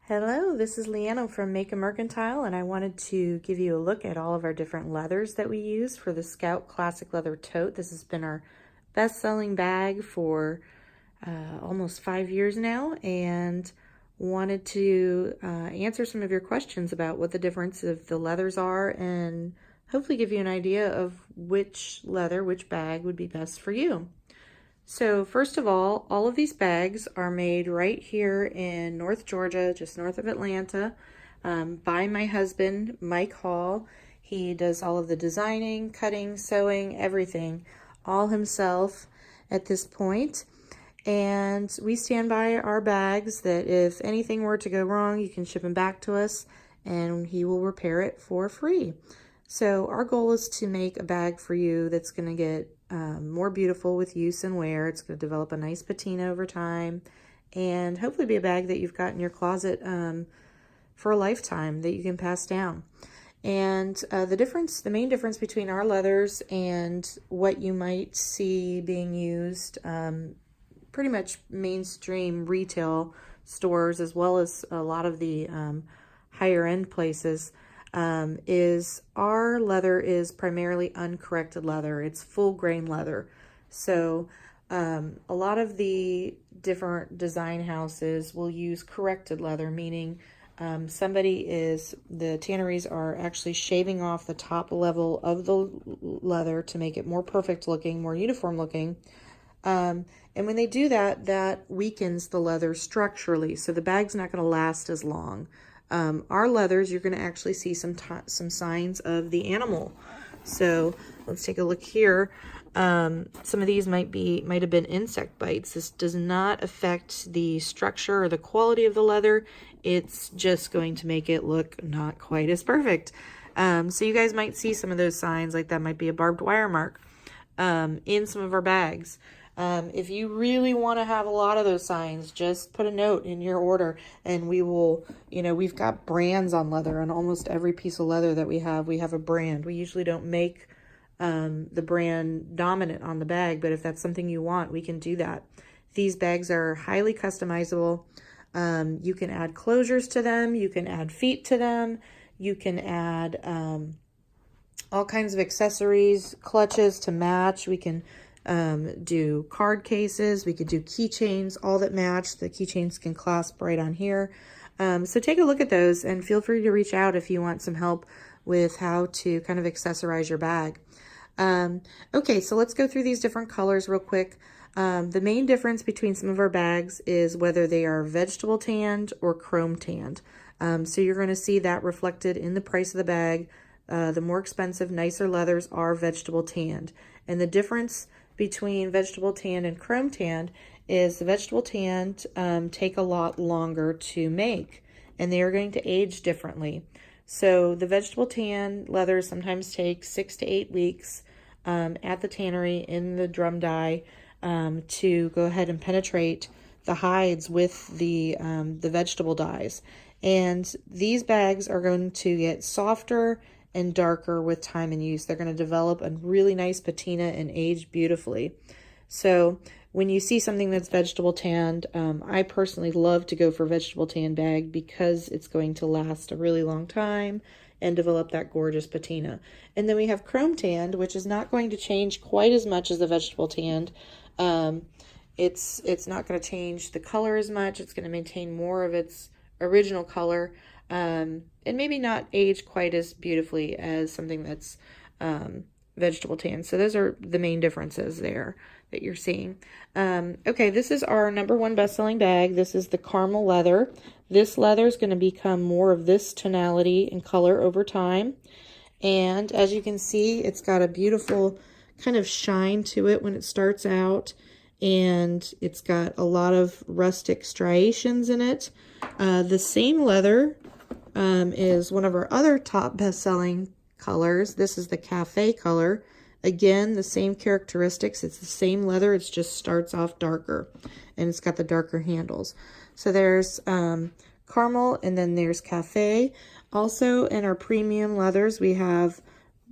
Hello, this is Leanna from Maycomb Mercantile, and I wanted to give you a look at all of our different leathers that we use for the Scout Classic Leather Tote. This has been our best-selling bag for almost 5 years now, and wanted to answer some of your questions about what the difference of the leathers are and hopefully give you an idea of which leather, which bag would be best for you. So first of all of these bags are made right here in North Georgia, just north of Atlanta, by my husband, Mike Hall. He does all of the designing, cutting, sewing, everything, all himself at this point. And we stand by our bags that if anything were to go wrong, you can ship them back to us and he will repair it for free. So our goal is to make a bag for you that's going to get more beautiful with use and wear. It's going to develop a nice patina over time and hopefully be a bag that you've got in your closet for a lifetime that you can pass down. And the main difference between our leathers and what you might see being used pretty much mainstream retail stores, as well as a lot of the higher end places, is our leather is primarily uncorrected leather. It's full grain leather. So a lot of the different design houses will use corrected leather, meaning the tanneries are actually shaving off the top level of the leather to make it more perfect looking, more uniform looking. And when they do that, that weakens the leather structurally, so the bag's not going to last as long. Our leathers, you're going to actually see some signs of the animal. So let's take a look here. Some of these might have been insect bites. This does not affect the structure or the quality of the leather. It's just going to make it look not quite as perfect. So you guys might see some of those signs, like that might be a barbed wire mark in some of our bags. If you really want to have a lot of those signs, just put a note in your order and we will, we've got brands on leather. On almost every piece of leather that we have a brand. We usually don't make the brand dominant on the bag, but if that's something you want, we can do that. These bags are highly customizable. You can add closures to them. You can add feet to them. You can add all kinds of accessories, clutches to match. We can do card cases, we could do keychains, all that match. The keychains can clasp right on here. So take a look at those and feel free to reach out if you want some help with how to kind of accessorize your bag. Okay, so let's go through these different colors real quick. The main difference between some of our bags is whether they are vegetable tanned or chrome tanned. So you're going to see that reflected in the price of the bag. The more expensive, nicer leathers are vegetable tanned. And the difference between vegetable tanned and chrome tanned is the vegetable tanned take a lot longer to make, and they are going to age differently. So the vegetable tan leathers sometimes take 6 to 8 weeks at the tannery in the drum dye to go ahead and penetrate the hides with the vegetable dyes. And these bags are going to get softer and darker with time and use. They're going to develop a really nice patina and age beautifully. So when you see something that's vegetable tanned, I personally love to go for vegetable tan bag because it's going to last a really long time and develop that gorgeous patina. And then we have chrome tanned, which is not going to change quite as much as the vegetable tanned. It's not going to change the color as much. It's going to maintain more of its original color. And maybe not age quite as beautifully as something that's vegetable tan. So those are the main differences there that you're seeing. Okay, this is our #1 best-selling bag. This is the caramel leather. This leather is going to become more of this tonality and color over time. And as you can see, it's got a beautiful kind of shine to it when it starts out. And it's got a lot of rustic striations in it. The same leather is one of our other top best-selling colors. This is the cafe color. Again, the same characteristics. It's the same leather. It just starts off darker, and it's got the darker handles. So there's caramel, and then there's cafe. Also, in our premium leathers, we have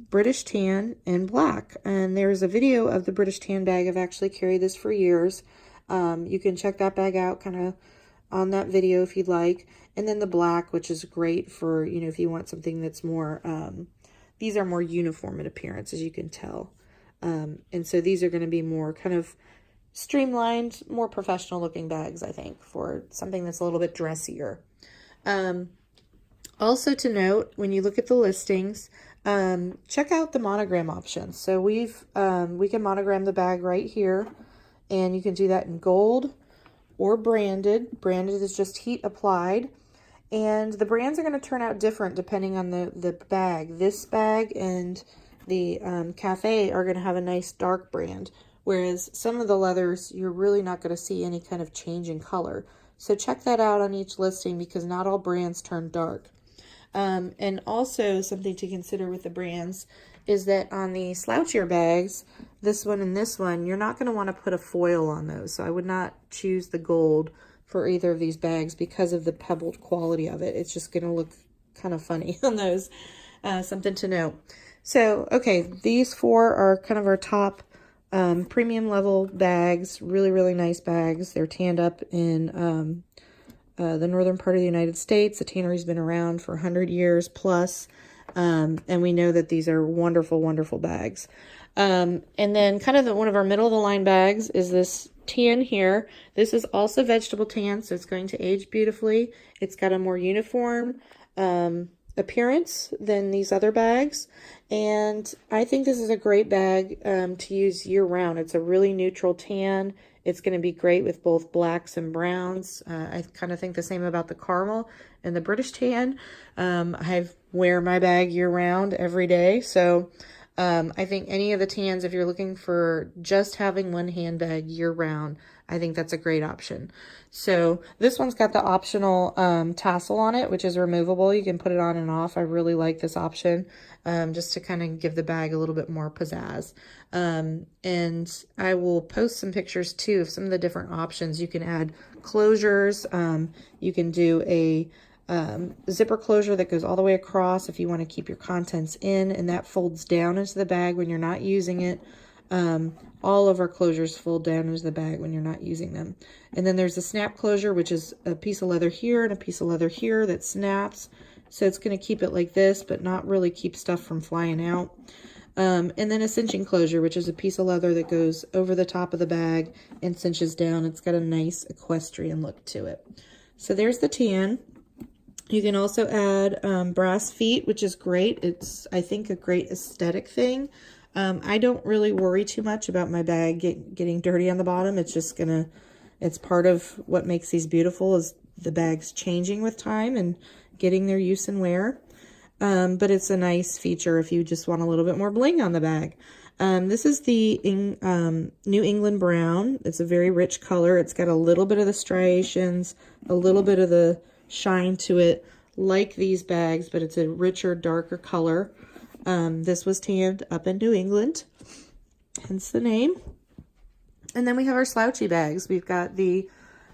British tan and black. And there's a video of the British tan bag. I've actually carried this for years. You can check that bag out kind of on that video if you'd like. And then the black, which is great for, you know, if you want something that's more, these are more uniform in appearance, as you can tell. And so these are going to be more kind of streamlined, more professional looking bags, I think, for something that's a little bit dressier. Also to note, when you look at the listings, check out the monogram options. So we can monogram the bag right here, and you can do that in gold or branded. Branded is just heat applied. And the brands are going to turn out different depending on the bag. This bag and the Cafe are going to have a nice dark brand, whereas some of the leathers, you're really not going to see any kind of change in color. So check that out on each listing, because not all brands turn dark. And also something to consider with the brands is that on the slouchier bags, this one and this one, you're not going to want to put a foil on those. So I would not choose the gold for either of these bags because of the pebbled quality of it. It's just going to look kind of funny on those. Something to note. So, okay, these four are kind of our top premium level bags. Really, really nice bags. They're tanned up in the northern part of the United States. The tannery's been around for 100 years plus. And we know that these are wonderful, wonderful bags. And then kind of one of our middle of the line bags is this tan here. This is also vegetable tan, so it's going to age beautifully. It's got a more uniform appearance than these other bags, and I think this is a great bag to use year-round. It's a really neutral tan. It's going to be great with both blacks and browns. I kind of think the same about the caramel and the British tan. I wear my bag year-round every day, so I think any of the tans, if you're looking for just having one handbag year-round, I think that's a great option. So this one's got the optional tassel on it, which is removable. You can put it on and off. I really like this option, just to kind of give the bag a little bit more pizzazz. And I will post some pictures too of some of the different options. You can add closures. You can do a zipper closure that goes all the way across if you want to keep your contents in, and that folds down into the bag when you're not using it. All of our closures fold down into the bag when you're not using them. And then there's a snap closure, which is a piece of leather here and a piece of leather here that snaps. So it's going to keep it like this, but not really keep stuff from flying out. And then a cinching closure, which is a piece of leather that goes over the top of the bag and cinches down. It's got a nice equestrian look to it. So there's the tan. You can also add brass feet, which is great. It's, I think, a great aesthetic thing. I don't really worry too much about my bag getting dirty on the bottom. It's just gonna, it's part of what makes these beautiful, is the bags changing with time and getting their use and wear. But it's a nice feature if you just want a little bit more bling on the bag. This is the New England brown. It's a very rich color. It's got a little bit of the striations, a little bit of the shine to it, like these bags, but it's a richer, darker color. This was tanned up in New England, hence the name. And then we have our slouchy bags. We've got the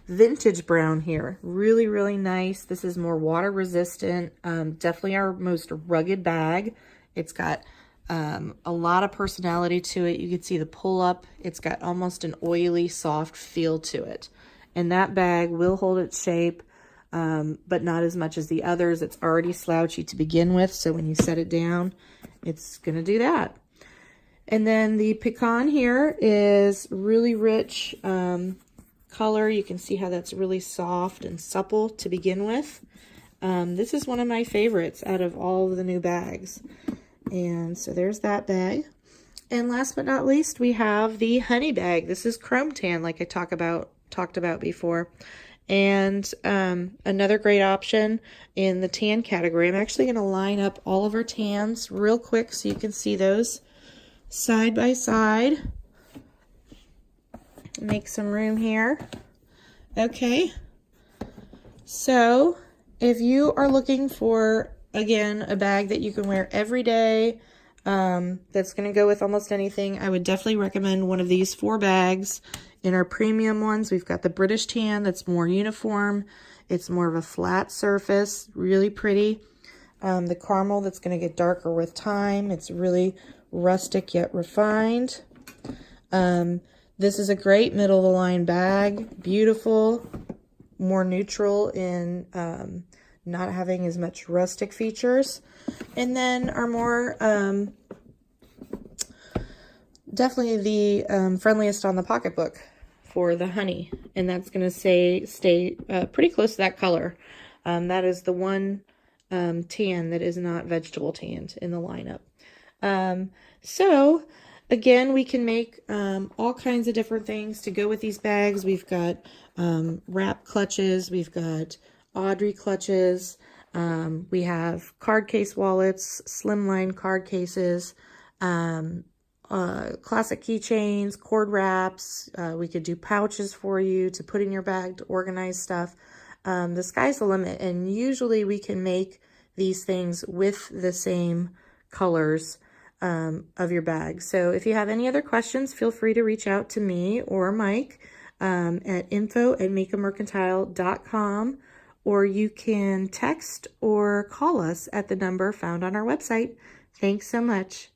vintage brown here. Really, really nice. This is more water resistant. Definitely our most rugged bag. It's got a lot of personality to it. You can see the pull up. It's got almost an oily, soft feel to it. And that bag will hold its shape, but not as much as the others. It's already slouchy to begin with, so when you set it down, it's going to do that. And then the pecan here is really rich color. You can see how that's really soft and supple to begin with. This is one of my favorites out of all of the new bags. And so there's that bag. And last but not least, we have the honey bag. This is chrome tan, like I talked about before. And another great option in the tan category. I'm actually going to line up all of our tans real quick so you can see those side by side. Make some room here. Okay. So if you are looking for, again, a bag that you can wear every day, that's going to go with almost anything, I would definitely recommend one of these 4 bags. In our premium ones, we've got the British tan that's more uniform. It's more of a flat surface, really pretty. The caramel that's going to get darker with time. It's really rustic yet refined. This is a great middle of the line bag. Beautiful. more neutral in not having as much rustic features. And then our more, definitely the friendliest on the pocketbook for the honey. And that's going to stay pretty close to that color. That is the one tan that is not vegetable tanned in the lineup. So again, we can make all kinds of different things to go with these bags. We've got wrap clutches, we've got Audrey clutches, we have card case wallets, slimline card cases, classic keychains, cord wraps. We could do pouches for you to put in your bag to organize stuff. The sky's the limit, and usually we can make these things with the same colors of your bag. So if you have any other questions, feel free to reach out to me or Mike at info@maycombmercantile.com, or you can text or call us at the number found on our website. Thanks so much.